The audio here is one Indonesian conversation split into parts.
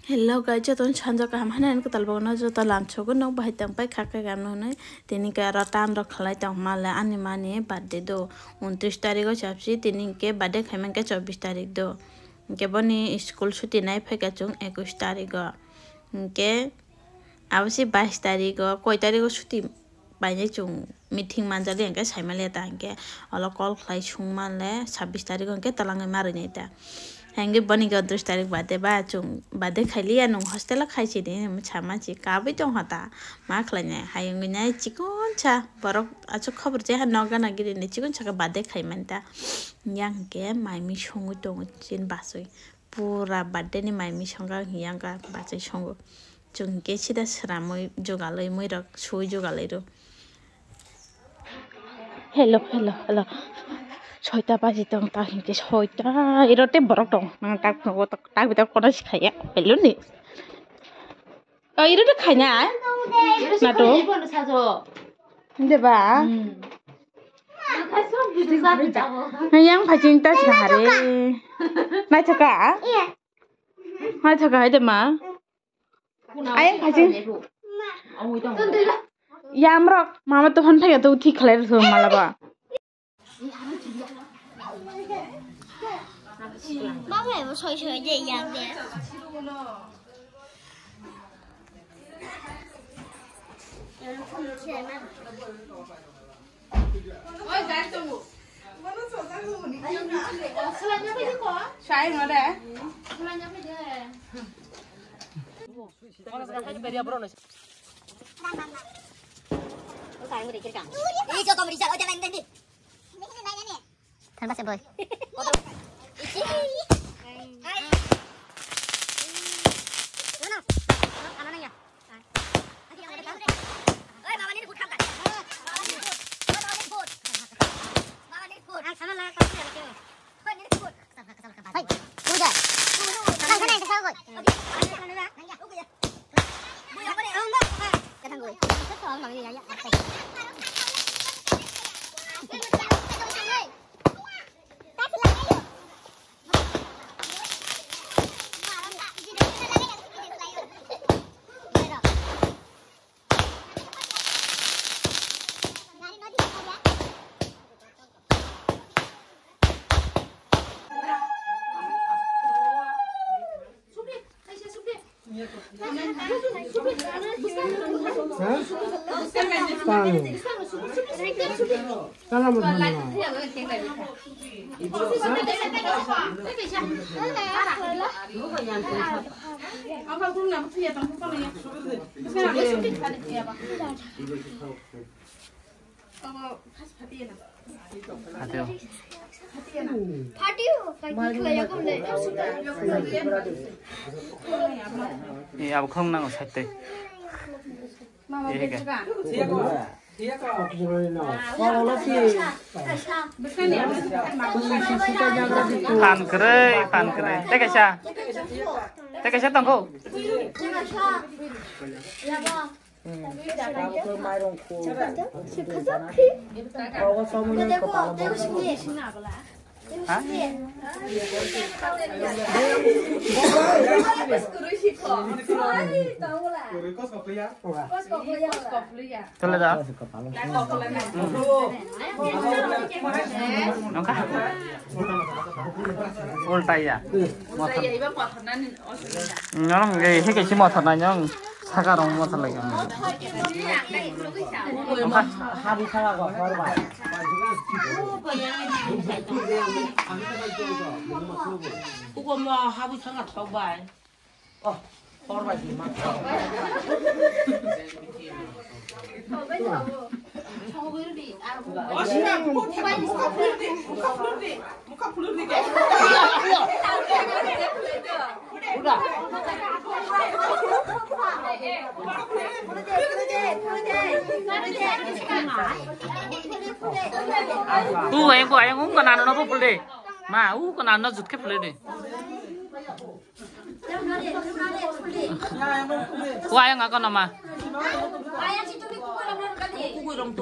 Hello guys, cho tôi chọn cho cả hai anh có tập bộ nó cho tôi làm cho cái nấu bài tặng bài khác cái cảm nó này, thì những cái ratan rồi khai tặng mà là anh em này bắt để đồ, 29 तारीख को चापसी तीन के बाद खाई मन के 24 तारीख दो, के बनी स्कूल छुट्टी नहीं फेंका चुंग 21 तारीख को, के आवश्य 22 तारीख को कोई तारीख को छुट्टी बाइने चुंग मीटिंग मांजले इनके साइड में लेता इनके अलग कॉल खाई चुंग मान ले 26 तारीख को इनके तलांगे मारे नहीं था हैंगे बनी के 29 तारीख बादे खाली या नो हॉस्टल खाई चीनी छामा ची काबी तो होता माँ खलाने हायंगे ना चिकन चा बरक अच्छा खबर जे हन नौका ना गिरे ने चिकन चा का बादे खाई मनता yang के मायमी शोंगु तो चिन बासोई पूरा बादे ने मायमी शोंगा yang का बाचे शोंगु चुंग के चिदा सरामोई जोगालोई मोई रक शोई जोगालोई रो hello ছয়টা বাজি দং তা হিংকে ছয়টা এরতে বরক দং না তাক নগো তাক বিতা কোনা শিখাইয়া পেলো নি এরতে খাইনা না তো দেবা yang ভাজিং তা সারে নাই থাকা হাইদে মা আই ভাজিং ইয়ামরক মামা তো হন ফাইয়া তো উঠি খালাই রস মালাবা bác này một sợi sợi gì vậy nè ôi cái tụ nó sổ ra luôn đi sao lại nhớ cái gì có sai nó đấy sao lại nhớ cái gì cái người đi chơi cả đi cho con đi chơi ở đây đi thân bác xem rồi अब không năng sạch tê phan kere teh kaisa tangko hả? Thôi là đó. Nó khác. Ôi tay à? Nó cái hết cái chỉ một thật này nhá. 사과 너무 맛살라게. 합이 사과가 바로 봐. 그거 뭐 합이 사과 더 봐. 바로 봐 지금. Em của anh cũng còn ăn nó không fully mà còn ăn nó rụt cái fully đi. Của anh ngã con nào mà.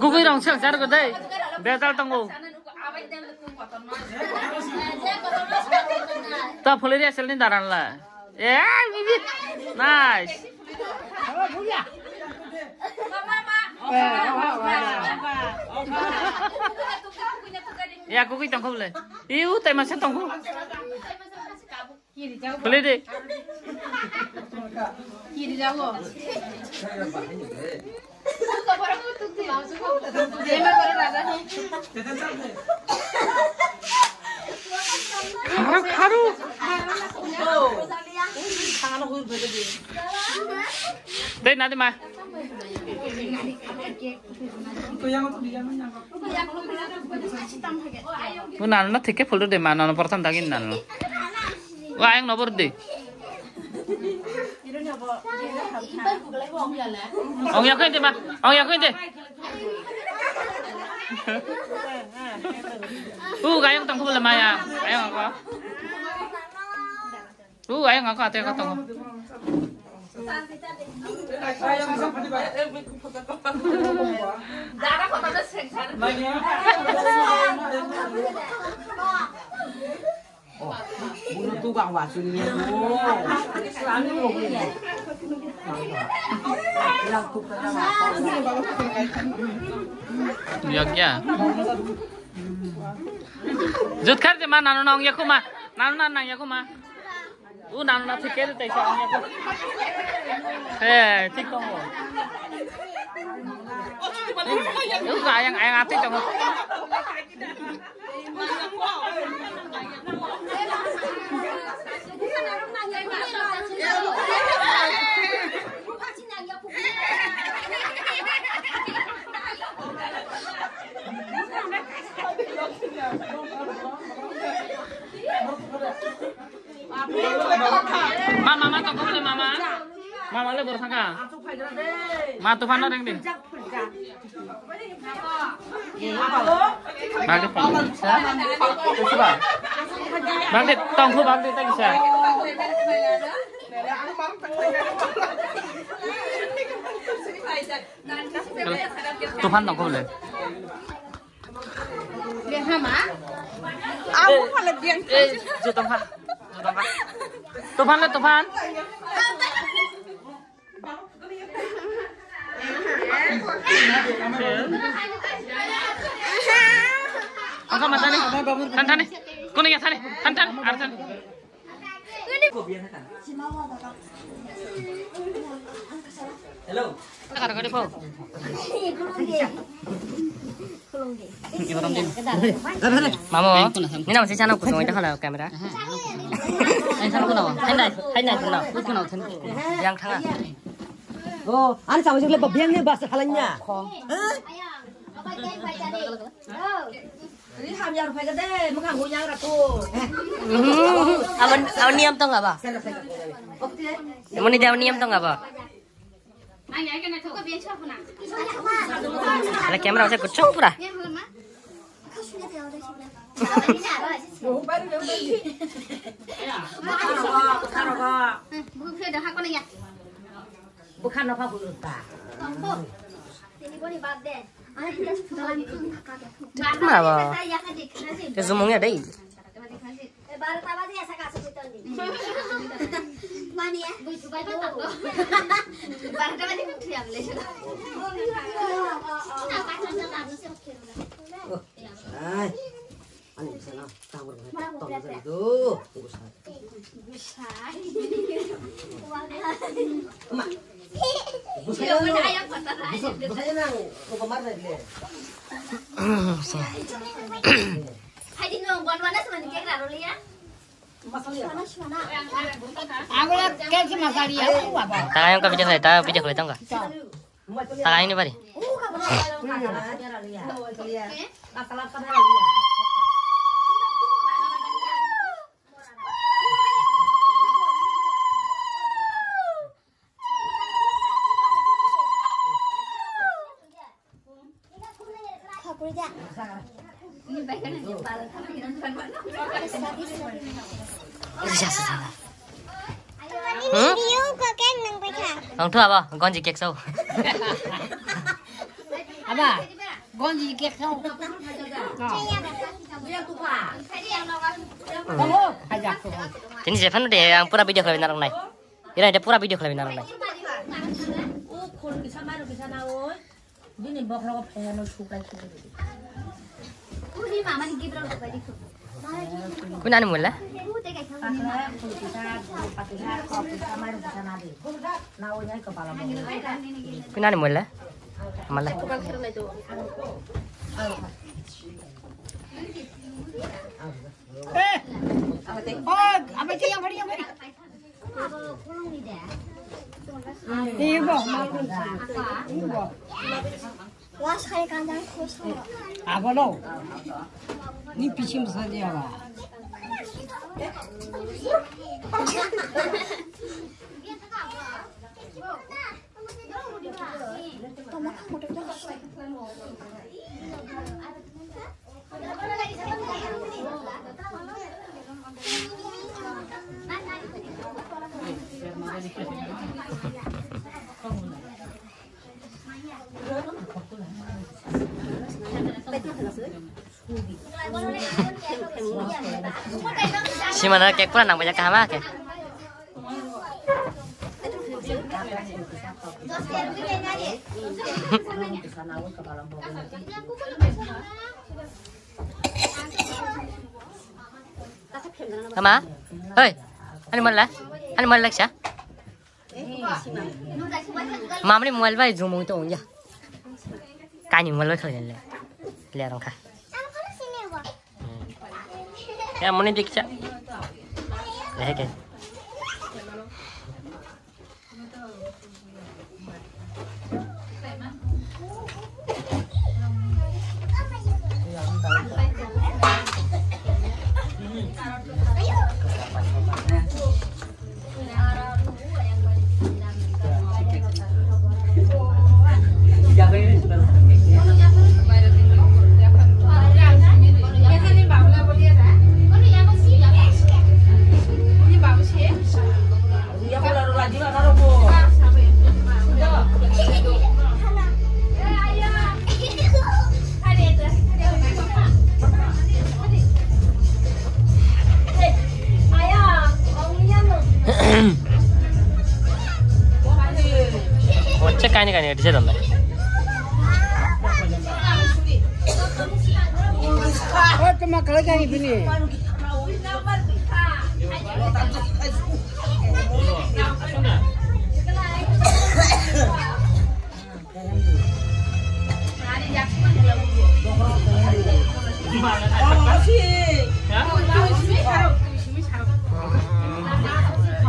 Cô đồng chẳng ra được đây. Để tao tao ngủ. Ta phule dia sel ni daran la. Bibi. Nice. Ya aku kita tongkol le. Iu tai masih tongkol. Boleh deh. Kiri jago. Karu. Deh nanti mah. Nana na thike folder deh mana nana pertama daging nana. Wah yang nomor deh. Ông nhắc đi mà, ông nhắc đi. Gaya ketemu belum ya? Ayo ngapa? Ayo ngapa? Ate ketemu. Bunuh tukang wasunnya tuh. Ya. Jut kar de ma nanu nang yaku ma. Nanu nang yaku ma. Nanu na thike de tai sa yaku. Thik kong ho. Ayang ate tong. Mama tong boleh mama. Mama le baru sangka. Ma tufan orang deh. Bagit pa. Coba. Bagit tongku bagit tadi sa. Tufan tongku boleh. Biar sama. Aku malah biang. Tufan. Tufan le tufan. Angkat mata nih, tantan nih, kuning ya tani, tantan, artan. Hello. Kata kau depo. Mamo, ni nama si channel kusung itu kalau kamera. Ini channel kuno, hai nai kuno, kuno yang tengah. Oh, ane sama sih lepas biangnya bahasa halanya. Ini hamil rupiah gede, muka hujan ratu. Awan niam tau nggak pak? Mau nih jauh niam tau nggak pak? Ada kamera saya kucing pura. Bukan apa buta. Kenapa? Kesumungnya deh. Ani bisa nak tahu tong itu. Busanya nang kemar lagi. Hai di ngomong warna sebenarnya kayak raro ya. Aku lah kayak cuma kali ya. Tangan yang kau bijak saya, tahu bijak boleh tahu nggak? Tangan ini bari. Ông thua apa? Con gì kẹt sâu? Apa? Con gì kẹt sâu? Ini saya fan deh yang pura video kelabin narang naik. Ini ada pura video kelabin narang naik. Kau nani mula? Kau nani mula? Malah. Apa sih yang beri? Ibu, wah saya kandang kosong. apa lo? Ini pising saja lah. Si mana kayak kurang nak banyak kahama ke? Kama? Hei, ani mana sih? Mama ni mobile bayi zoom itu onja. Kani mobile kalian le, lihat orang kah? Ya mana dikca? Lihat ke? Cek kain di sana lah. Oh, cuma kalau kayak gini.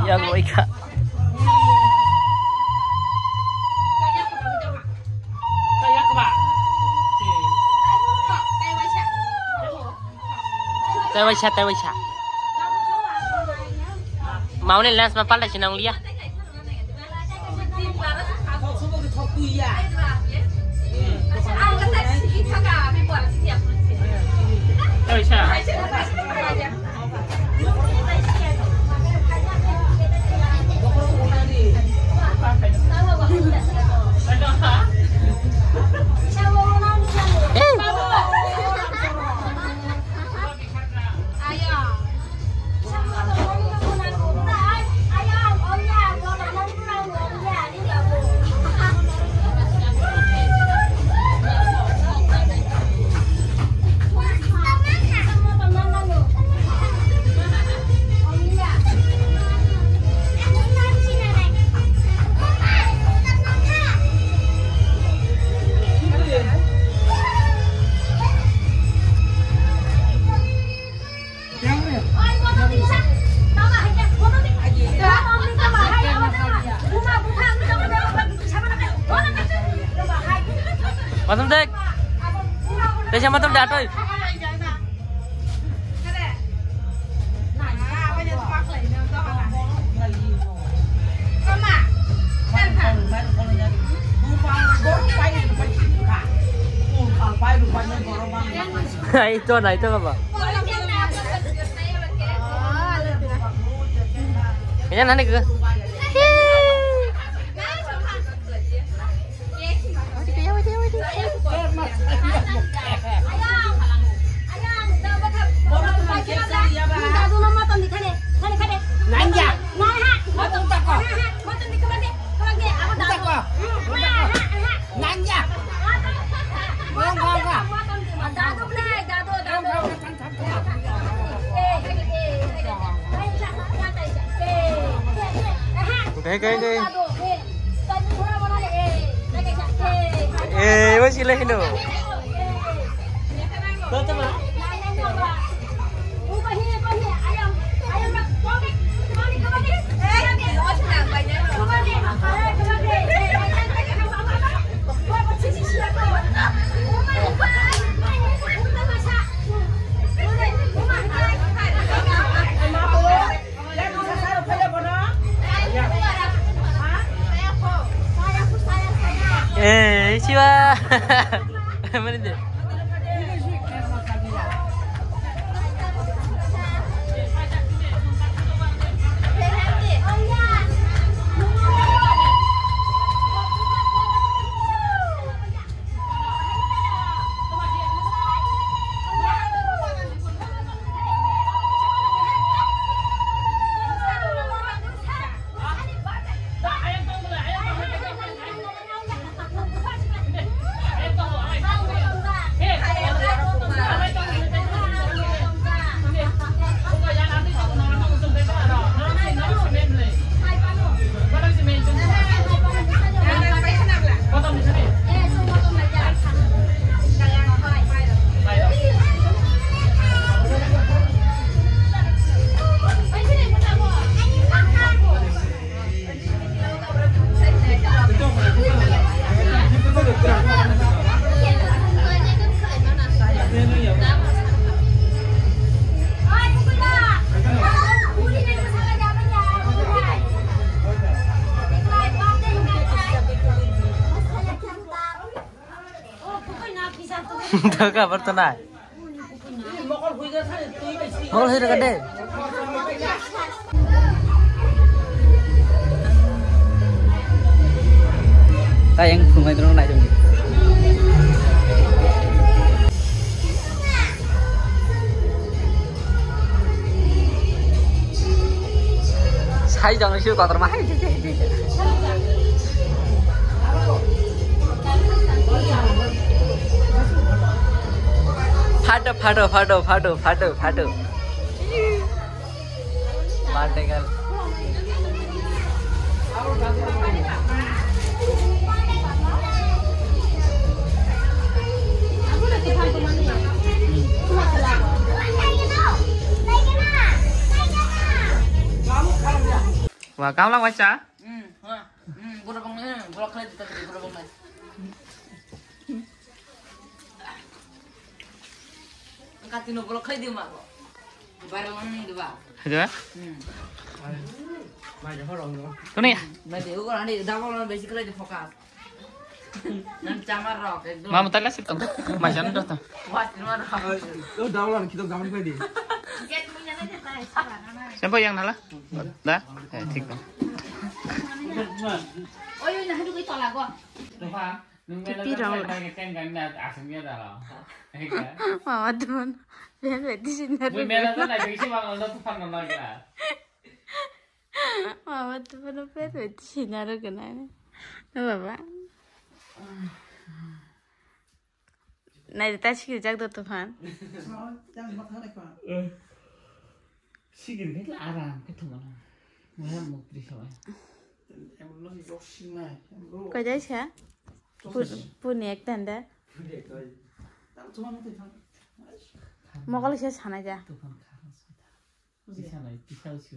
Ya mau ikat. Terbaca. Mau nih lens apa lah senang lihat. Matum dek, desa matum datoi. Itu apa? Kayaknya nanti ke. cái đi bác sĩ lên đâu siapa mana dia Đâu cả vật này. Mau sih dekat deh. Tayang bunga itu naik dong. Saya jangan sih kotor mah. Faduh. Mati kan. Wah, kamu lang baca? Bulak lagi tadi bulak lagi. Angkat tino bulak lagi di mana? Barang mana di bawah? Ada? Macam orang tu. Tu ni? Macam itu kan ada double orang basic lagi fokus. Nanti camar rock. Mama tadi sih tu. Macam tu tu. Wah, camar rock. Oh, double orang kita gambar kau di. Siapa yang nalah? Dah? ঠিক tu. Oh, ini nak duduk itu lah gua. Lepas, pipi rong. Mama teman, biar di sini. Mama teman biar di sini ada kenapa? Bapa. Nanti tak sih jaga tu Tuhan. Jangan makan apa. Sih gini lah aram, kita mana? Mana mau beri sama? Kau jadi siapa? Punya tanda. Mau kalau saya sana aja.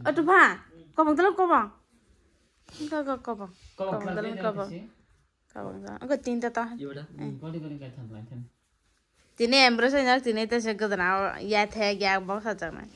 Oh tu apa? Kau bang dalam kau bang. Kau bang. Kau dalam kau bang. Aku tinta tahu. Tini ember saya nak tini tu saya kau tahu ya teh ya bang saja mana.